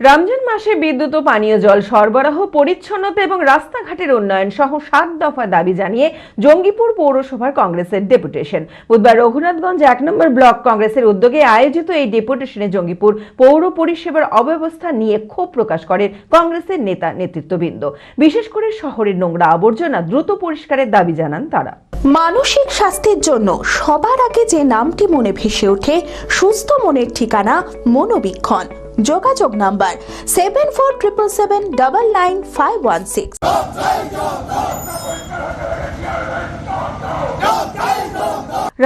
রমজান মাসে বিদ্যুৎ ও পানীয় জল সরবরাহ, পরিচ্ছন্নতা এবং রাস্তাঘাটের উন্নয়ন সহ 7 দফা দাবি জানিয়ে জঙ্গিপুর পৌরসভার কংগ্রেসের ডেপুটেশন। বুধবার রঘুনাথগঞ্জ 1 নম্বর ব্লক কংগ্রেসের উদ্যোগে আয়োজিত এই ডেপুটেশনে জঙ্গিপুর পৌর পরিষেবার অব্যবস্থা নিয়ে ক্ষোভ প্রকাশ করেন কংগ্রেসের নেতা নেতৃত্ববৃন্দ। বিশেষ করে শহরের নোংরা আবর্জনা দ্রুত পরিষ্কারের দাবি জানান তারা। মানসিক স্বাস্থ্যের জন্য সবার আগে যে নামটি মনে ভেসে ওঠে, সুস্থ মনের ঠিকানা মনোবীক্ষণ। যোগাযোগ নাম্বার 7477799516।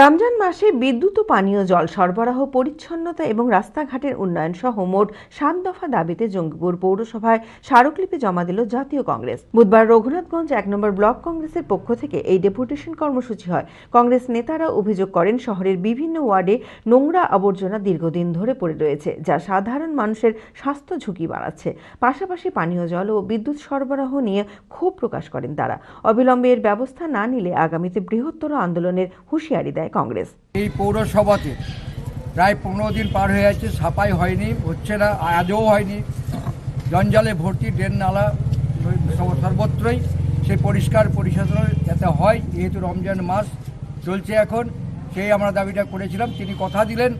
রমজান মাসে বিদ্যুৎ ও পানীয় জল সরবরাহ, পরিচ্ছন্নতা এবং রাস্তাঘাটের উন্নয়ন সহ মোট 7 দফা দাবিতে জঙ্গিপুর পৌরসভায় স্মারকলিপি জমা দিল জাতীয় কংগ্রেস। বুধবার রঘুনাথগঞ্জ 1 নম্বর ব্লক কংগ্রেসের পক্ষ থেকে এই ডেপুটেশন কর্মসূচি হয়। কংগ্রেস নেতারা অভিযোগ করেন, শহরের বিভিন্ন ওয়ার্ডে নোংরা আবর্জনা দীর্ঘদিন ধরে পড়ে রয়েছে, যা সাধারণ মানুষের স্বাস্থ্য ঝুঁকি বাড়াচ্ছে। পাশাপাশি পানীয় জল ও বিদ্যুৎ সরবরাহ নিয়ে ক্ষোভ প্রকাশ করেন তারা। অবিলম্বে এর ব্যবস্থা না নিলে আগামীতে বৃহত্তর আন্দোলনের হুঁশিয়ারি দেয় কংগ্রেস। এই পৌরসভাতে প্রায় 15 দিন পার হয়ে যাচ্ছে, সাফাই হয়নি, হচ্ছে না, আজও হয়নি। জঞ্জালে ভর্তি, ড্রেন নালা সর্বত্রই। সেই পরিষ্কার পরিচ্ছন্ন যাতে হয়, যেহেতু রমজান মাস চলছে এখন, সেই আমরা দাবিটা করেছিলাম। তিনি কথা দিলেন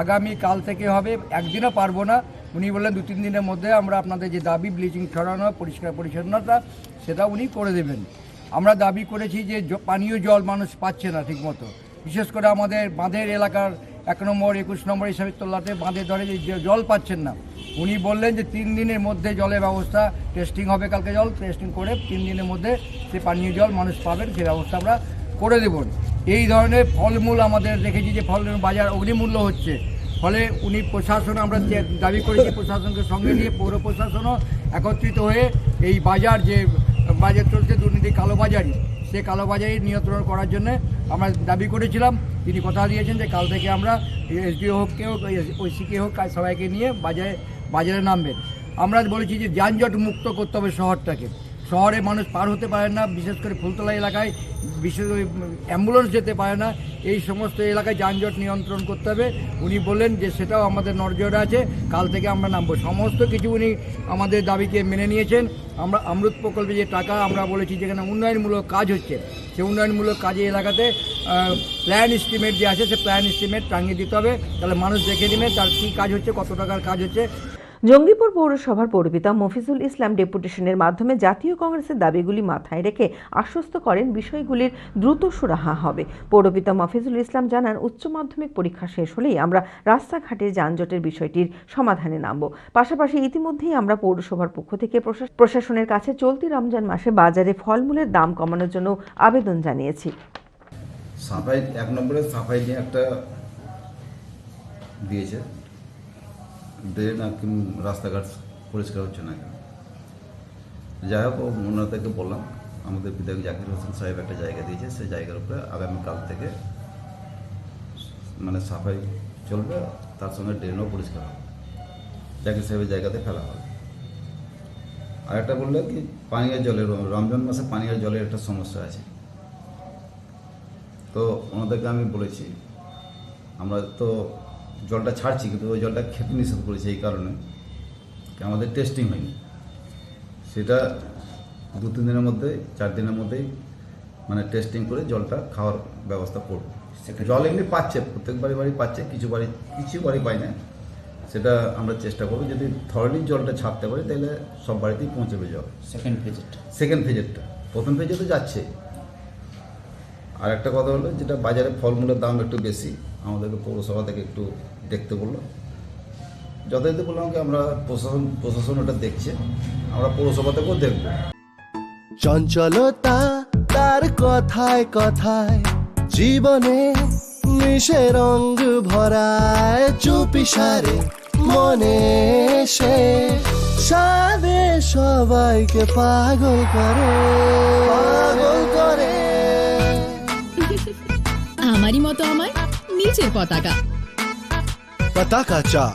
আগামী কাল থেকে হবে, একদিনও পারবো না। উনি বললেন 2-3 দিনের মধ্যে আমরা আপনাদের যে দাবি ব্লিচিং ছড়ানো, পরিষ্কার পরিচ্ছন্নতা, সেটা উনি করে দেবেন। আমরা দাবি করেছি যে পানীয় জল মানুষ পাচ্ছে না ঠিকমতো, বিশেষ করে আমাদের বাঁধের এলাকার 1 নম্বর 21 নম্বর হিসাবে তোলাতে বাঁধের ধরে যে জল পাচ্ছেন না। উনি বললেন যে 3 দিনের মধ্যে জলের ব্যবস্থা, টেস্টিং হবে কালকে, জল টেস্টিং করে 3 দিনের মধ্যে সে পানীয় জল মানুষ পাবেন, সে ব্যবস্থা আমরা করে দেব। এই ধরনের ফলমূল আমাদের দেখেছি যে ফলমূল বাজার অগ্নিমূল্য হচ্ছে, ফলে উনি প্রশাসন, আমরা দাবি করেছি প্রশাসনকে সঙ্গে নিয়ে পৌর প্রশাসনও একত্রিত হয়ে এই বাজার যে বাজার চলছে দুর্নীতি, কালোবাজারি, সে কালোবাজারি নিয়ন্ত্রণ করার জন্য আমরা দাবি করেছিলাম। তিনি কথা দিয়েছেন যে কাল থেকে আমরা এসডিও হোক, কেউ ঐসিকে হোক, সবাইকে নিয়ে বাজারে নামবেন। আমরা বলেছি যে যানজট মুক্ত করতে হবে শহরটাকে। শহরে মানুষ পার হতে পারে না, বিশেষ করে ফুলতলা এলাকায় বিশেষ অ্যাম্বুলেন্স যেতে পারে না। এই সমস্ত এলাকায় যানজট নিয়ন্ত্রণ করতে হবে। উনি বললেন যে সেটাও আমাদের নজরে আছে, কাল থেকে আমরা নামবো। সমস্ত কিছু উনি আমাদের দাবিকে মেনে নিয়েছেন। আমরা অমৃত প্রকল্পে যে টাকা আমরা বলেছি, যেখানে উন্নয়নমূলক কাজ হচ্ছে, সেই উন্নয়নমূলক কাজে এলাকাতে প্ল্যান এস্টিমেট যে আছে, সে প্ল্যান এস্টিমেট টাঙিয়ে দিতে হবে, তাহলে মানুষ দেখে নেবে তার কী কাজ হচ্ছে, কত টাকার কাজ হচ্ছে। জঙ্গিপুর পৌরসভার পৌরপিতা মফিজুল ইসলাম ডেপুটেশনের মাধ্যমে জাতীয় কংগ্রেসের দাবিগুলি মাথায় রেখে আশ্বস্ত করেন বিষয়গুলির দ্রুত সুরাহা হবে। পৌরপিতা মফিজুল ইসলাম জানান, উচ্চ মাধ্যমিক পরীক্ষা শেষ হলেই আমরা রাস্তাঘাটের যানজটের বিষয়টির সমাধানে নামব। পাশাপাশি ইতিমধ্যেই আমরা পৌরসভার পক্ষ থেকে প্রশাসনের কাছে চলতি রমজান মাসে বাজারে ফলমূলের দাম কমানোর জন্য আবেদন জানিয়েছি। সাফাই 1 নম্বরে সাফাই নিয়ে একটা দিয়েছে, ড্রেন আর রাস্তাঘাট পরিষ্কার হচ্ছে না কেন। যাই হোক, ওনাদেরকে বললাম, আমাদের বিধায়ক জাকির হোসেন সাহেব একটা জায়গা দিয়েছে, সেই জায়গার উপরে আগামীকাল থেকে মানে সাফাই চলবে, তার সঙ্গে ড্রেনও পরিষ্কার হবে, জাকির সাহেবের জায়গাতে ফেলা হবে। আর একটা বললো কি, পানীয় জলের, রমজান মাসে পানীয় জলের একটা সমস্যা আছে। তো ওনাদেরকে আমি বলেছি, আমরা তো জলটা ছাড়ছি, কিন্তু ওই জলটা খেতে নিষেধ করেছি এই কারণে আমাদের টেস্টিং হয়নি। সেটা 2-3 দিনের মধ্যে, 4 দিনের মধ্যেই মানে টেস্টিং করে জলটা খাওয়ার ব্যবস্থা করব। জল এমনি পাচ্ছে, প্রত্যেক বাড়ি পাচ্ছে, কিছু বাড়ি পাই না। সেটা আমরা চেষ্টা করবো, যদি থরলি জলটা ছাড়তে পারি তাহলে সব বাড়িতেই পৌঁছবে জল। সেকেন্ড ফেজেরটা, প্রথম ফেজে তো যাচ্ছে। আর একটা কথা হলো, যেটা বাজারে ফলমূলের দাম একটু বেশি, আমাদেরকে পৌরসভা থেকে একটু দেখতে বললো। যথাযথ বললাম কি, আমরা প্রশাসন ওটা দেখছে, আমরা পৌরসভা থেকেও দেখব। চঞ্চলতা তার কথায় কথায় জীবনে মিশে রঙ ভরায়, চুপি সারে মনে সে সাদে সবাইকে পাগল করে। আমারই মতো আমার নিচের পতাকা চা।